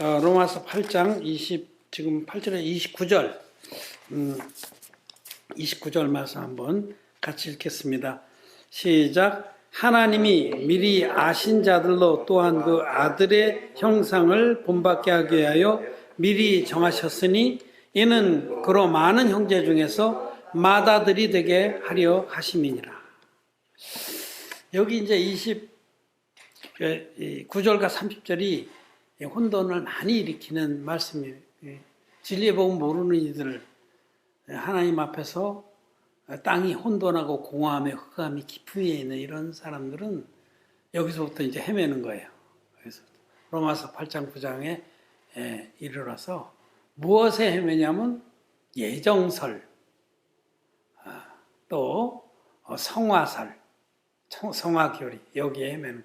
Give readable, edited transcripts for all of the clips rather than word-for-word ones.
로마서 8장 지금 8절에 29절, 29절 말씀 한번 같이 읽겠습니다. 시작. 하나님이 미리 아신 자들로 또한 그 아들의 형상을 본받게 하기 위하여 미리 정하셨으니 이는 그로 많은 형제 중에서 맏아들이 되게 하려 하심이니라. 여기 이제 29절과 30절이 혼돈을 많이 일으키는 말씀이에요. 진리의 복음 모르는 이들, 하나님 앞에서 땅이 혼돈하고 공허함에 흑암이 깊이 위에 있는 이런 사람들은 여기서부터 이제 헤매는 거예요. 그래서 로마서 8장 9장에 이르러서 무엇에 헤매냐면 예정설, 또 성화설, 성화교리, 여기에 헤매는.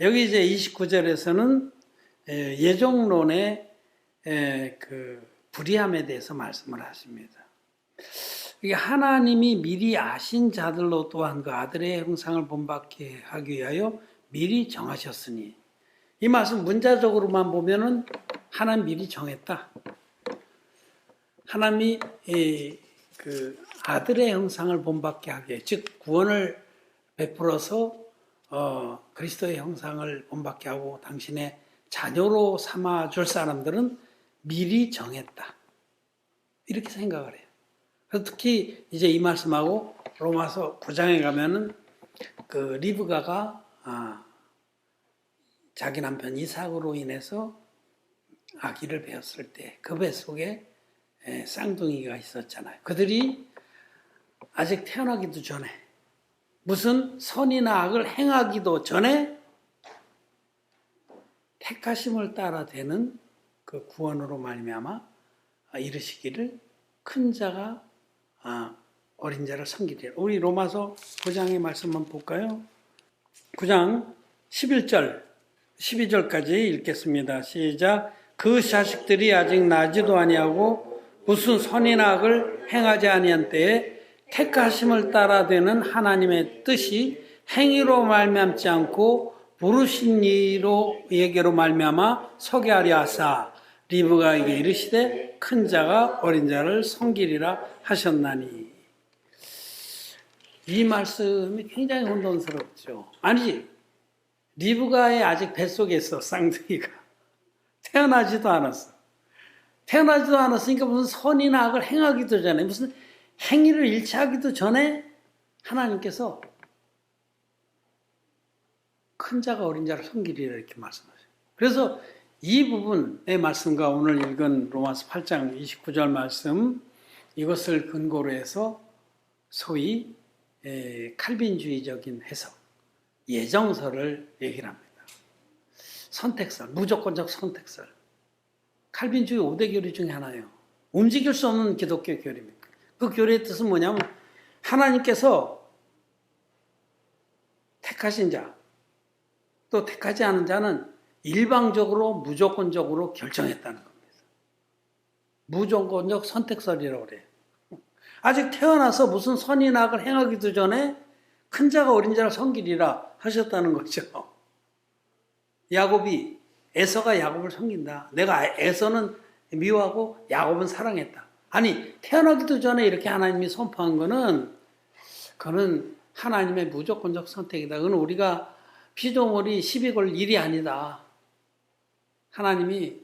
여기 이제 29절에서는 예정론의 그 불의함에 대해서 말씀을 하십니다. 이게 하나님이 미리 아신 자들로 또한 그 아들의 형상을 본받게 하기 위하여 미리 정하셨으니, 이 말씀 문자적으로만 보면은 하나님 미리 정했다. 하나님이 그 아들의 형상을 본받게 하게, 즉 구원을 베풀어서 그리스도의 형상을 본받게 하고 당신의 자녀로 삼아줄 사람들은 미리 정했다. 이렇게 생각을 해요. 그래서 특히 이제 이 말씀하고 로마서 9장에 가면은 그 리브가가 자기 남편 이삭으로 인해서 아기를 배웠을 때 그 뱃속에 쌍둥이가 있었잖아요. 그들이 아직 태어나기도 전에, 무슨 선이나 악을 행하기도 전에 택하심을 따라 되는 그 구원으로 말미암아 이르시기를 큰 자가 어린 자를 섬기리라. 우리 로마서 9장의 말씀만 볼까요? 9장 11절, 12절까지 읽겠습니다. 시작. 그 자식들이 아직 나지도 아니하고 무슨 선이나 악을 행하지 아니한 때에 택하심을 따라 되는 하나님의 뜻이 행위로 말미암지 않고 부르신 이에게로 말미암아 서게 하려 하사 리브가에게 이르시되 큰 자가 어린 자를 섬기리라 하셨나니. 이 말씀이 굉장히 혼돈스럽죠. 아니지, 리브가의 아직 뱃속에 있어. 쌍둥이가 태어나지도 않았어. 태어나지도 않았으니까 무슨 선이나 악을 행하기도 전에, 무슨 행위를 일치하기도 전에 하나님께서 큰 자가 어린 자를 섬기리라 이렇게 말씀하세요. 그래서 이 부분의 말씀과 오늘 읽은 로마서 8장 29절 말씀, 이것을 근거로 해서 소위 칼빈주의적인 해석, 예정설을 얘기를 합니다. 선택설, 무조건적 선택설. 칼빈주의 5대 교리 중에 하나예요. 움직일 수 없는 기독교 교리입니다. 그 교리의 뜻은 뭐냐면 하나님께서 택하신 자, 또 택하지 않은 자는 일방적으로 무조건적으로 결정했다는 겁니다. 무조건적 선택설이라고 그래요. 아직 태어나서 무슨 선이나 악을 행하기도 전에 큰 자가 어린 자를 섬기리라 하셨다는 거죠. 에서가 야곱을 섬긴다. 내가 에서는 미워하고 야곱은 사랑했다. 아니, 태어나기도 전에 이렇게 하나님이 선포한 그거는 하나님의 무조건적 선택이다. 그건 우리가 피조물이 시비 걸 일이 아니다. 하나님이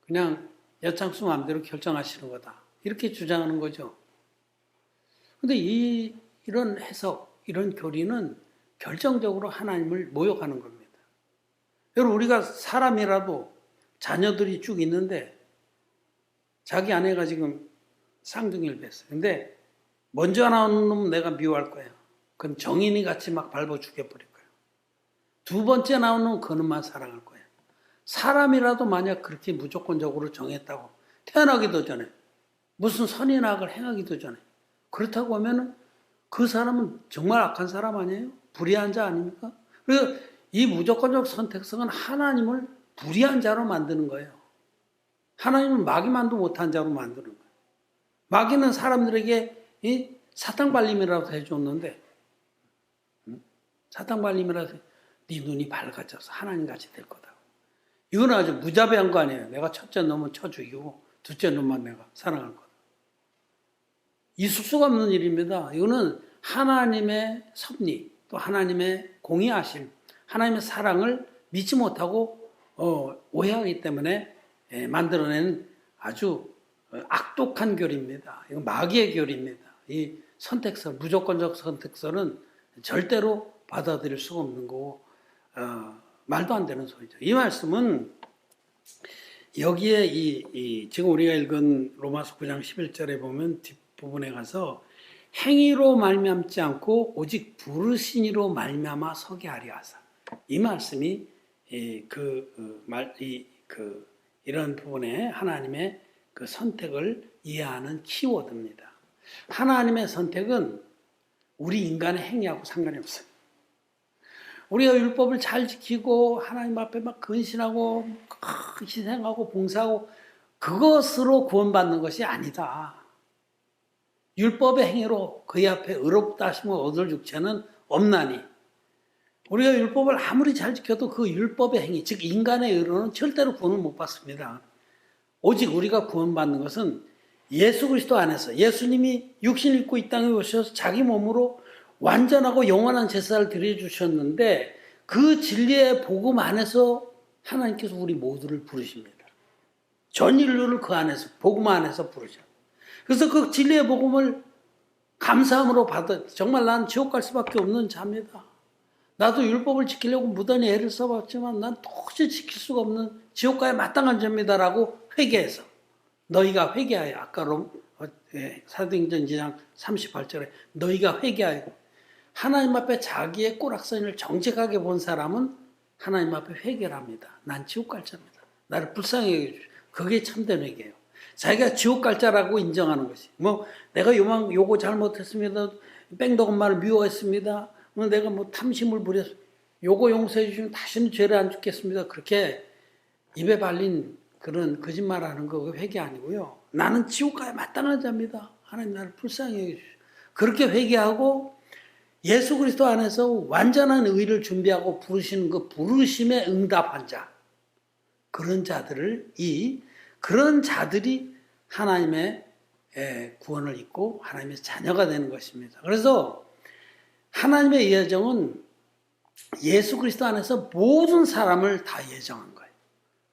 그냥 여창수 마음대로 결정하시는 거다. 이렇게 주장하는 거죠. 근데 이런 해석, 이런 교리는 결정적으로 하나님을 모욕하는 겁니다. 여러분, 우리가 사람이라도 자녀들이 쭉 있는데 자기 아내가 지금 쌍둥이를 뱄어요. 근데 먼저 나오는 놈은 내가 미워할 거예요. 그건 정인이 같이 막 밟아 죽여버릴 거예요. 두 번째 나오는 놈은 그놈만 사랑할 거예요. 사람이라도 만약 그렇게 무조건적으로 정했다고, 태어나기도 전에, 무슨 선이나 악을 행하기도 전에, 그렇다고 하면은 그 사람은 정말 악한 사람 아니에요? 불의한 자 아닙니까? 그래서 이 무조건적 선택성은 하나님을 불의한 자로 만드는 거예요. 하나님은 마귀만도 못한 자로 만드는 거예요. 마귀는 사람들에게 사탕 발림이라도 해줬는데, 사탕 발림이라도 네 눈이 밝아져서 하나님같이 될 거다. 이건 아주 무자비한 거 아니에요. 내가 첫째 놈은 쳐 죽이고 둘째 놈만 내가 사랑할 거다. 있을 수가 없는 일입니다. 이거는 하나님의 섭리, 또 하나님의 공의하심, 하나님의 사랑을 믿지 못하고 오해하기 때문에 만들어낸 아주 악독한 교리입니다. 이건 마귀의 교리입니다. 이 선택설, 무조건적 선택설은 절대로 받아들일 수가 없는 거고 말도 안 되는 소리죠. 이 말씀은 여기에 지금 우리가 읽은 로마서 9장 11절에 보면 뒷부분에 가서 행위로 말미암지 않고 오직 부르시니로 말미암아 서게 하려 하사, 이 말씀이 이런 부분에 하나님의 그 선택을 이해하는 키워드입니다. 하나님의 선택은 우리 인간의 행위하고 상관이 없어요. 우리가 율법을 잘 지키고 하나님 앞에 막 근신하고 희생하고 봉사하고 그것으로 구원받는 것이 아니다. 율법의 행위로 그의 앞에 의롭다 하심을 얻을 육체는 없나니, 우리가 율법을 아무리 잘 지켜도 그 율법의 행위, 즉 인간의 의로는 절대로 구원을 못 받습니다. 오직 우리가 구원받는 것은 예수 그리스도 안에서, 예수님이 육신 입고 이 땅에 오셔서 자기 몸으로 완전하고 영원한 제사를 드려주셨는데 그 진리의 복음 안에서 하나님께서 우리 모두를 부르십니다. 전 인류를 그 안에서, 복음 안에서 부르셔. 그래서 그 진리의 복음을 감사함으로 받아, 정말 난 지옥 갈 수밖에 없는 자입니다. 나도 율법을 지키려고 무단히 애를 써봤지만 난 도저히 지킬 수가 없는 지옥가에 마땅한 자입니다라고 회개해서, 너희가 회개하여, 아까 사도행전 2장 38절에 너희가 회개하여, 하나님 앞에 자기의 꼬락서니를 정직하게 본 사람은 하나님 앞에 회개를 합니다. 난 지옥 갈 자입니다. 나를 불쌍히 여겨주십시오. 그게 참된 회개예요. 자기가 지옥 갈 자라고 인정하는 것이, 내가 요거 잘못했습니다. 뺑덕 엄마를 미워했습니다. 내가 탐심을 부렸습니다. 요거 용서해 주시면 다시는 죄를 안 짓겠습니다. 그렇게 입에 발린 그런 거짓말하는 거 회개 아니고요. 나는 지옥가에 마땅한 자입니다. 하나님 나를 불쌍히 여겨주십시오. 그렇게 회개하고 예수 그리스도 안에서 완전한 의를 준비하고 부르시는 그 부르심에 응답한 자, 그런 자들이 하나님의 구원을 입고 하나님의 자녀가 되는 것입니다. 그래서 하나님의 예정은 예수 그리스도 안에서 모든 사람을 다 예정한 거예요.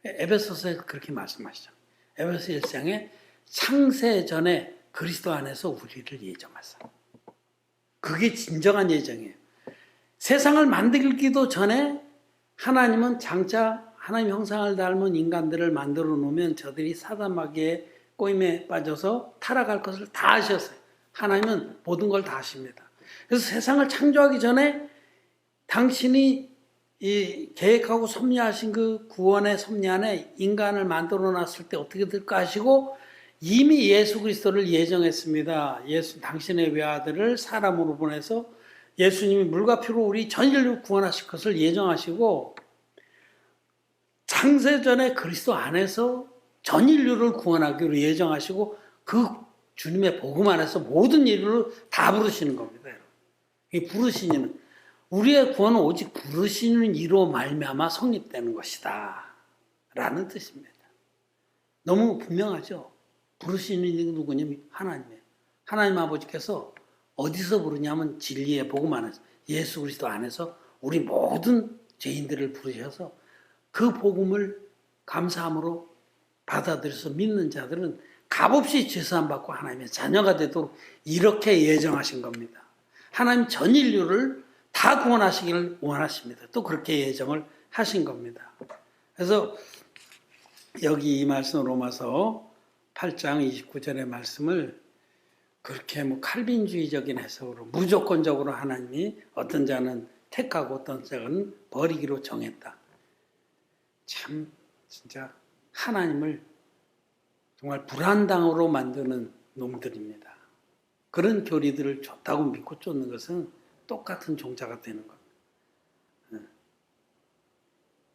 에베소서에서 그렇게 말씀하시죠. 에베소 1장에 창세 전에 그리스도 안에서 우리를 예정하사. 그게 진정한 예정이에요. 세상을 만들기도 전에 하나님은 장차 하나님 형상을 닮은 인간들을 만들어 놓으면 저들이 사단 마귀의 꼬임에 빠져서 타락할 것을 다 아셨어요. 하나님은 모든 걸 다 아십니다. 그래서 세상을 창조하기 전에 당신이 이 계획하고 섭리하신 그 구원의 섭리 안에 인간을 만들어 놨을 때 어떻게 될까 하시고 이미 예수 그리스도를 예정했습니다. 당신의 외아들을 사람으로 보내서 예수님이 물과 피로 우리 전 인류 구원하실 것을 예정하시고, 창세전에 그리스도 안에서 전 인류를 구원하기로 예정하시고 그 주님의 복음 안에서 모든 인류를 다 부르시는 겁니다. 이 부르시니는, 우리의 구원은 오직 부르시는 이로 말미암아 성립되는 것이다 라는 뜻입니다. 너무 분명하죠. 부르시는 이는 누구냐면 하나님이에요. 하나님 아버지께서 어디서 부르냐면 진리의 복음 안에서, 예수 그리스도 안에서 우리 모든 죄인들을 부르셔서 그 복음을 감사함으로 받아들여서 믿는 자들은 값없이 죄사함 받고 하나님의 자녀가 되도록 이렇게 예정하신 겁니다. 하나님 전 인류를 다 구원하시기를 원하십니다. 또 그렇게 예정을 하신 겁니다. 그래서 여기 이 말씀 로마서 8장 29절의 말씀을 그렇게 칼빈주의적인 해석으로 무조건적으로 하나님이 어떤 자는 택하고 어떤 자는 버리기로 정했다. 참 진짜 하나님을 정말 불안당으로 만드는 놈들입니다. 그런 교리들을 좋다고 믿고 쫓는 것은 똑같은 종자가 되는 겁니다.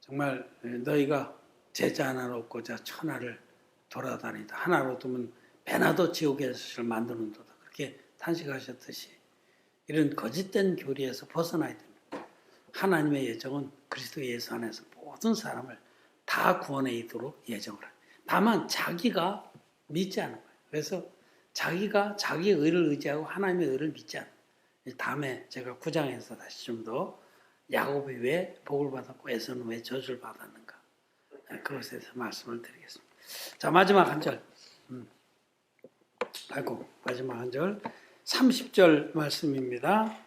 정말 너희가 제자 하나를 얻고자 천하를 돌아다니다 하나로 두면 배나도 지옥에서 만드는도다. 그렇게 탄식하셨듯이 이런 거짓된 교리에서 벗어나야 됩니다. 하나님의 예정은 그리스도 예수 안에서 모든 사람을 다 구원에 이르도록 예정을 합니다. 다만 자기가 믿지 않은 거예요. 그래서 자기가 자기의 의를 의지하고 하나님의 의를 믿지 않는 거예요. 다음에 제가 9장에서 다시 좀 더 야곱이 왜 복을 받았고 에서는 왜 저주를 받았는가, 그것에 대해서 말씀을 드리겠습니다. 자, 마지막 한 절. 마지막 한 절. 30절 말씀입니다.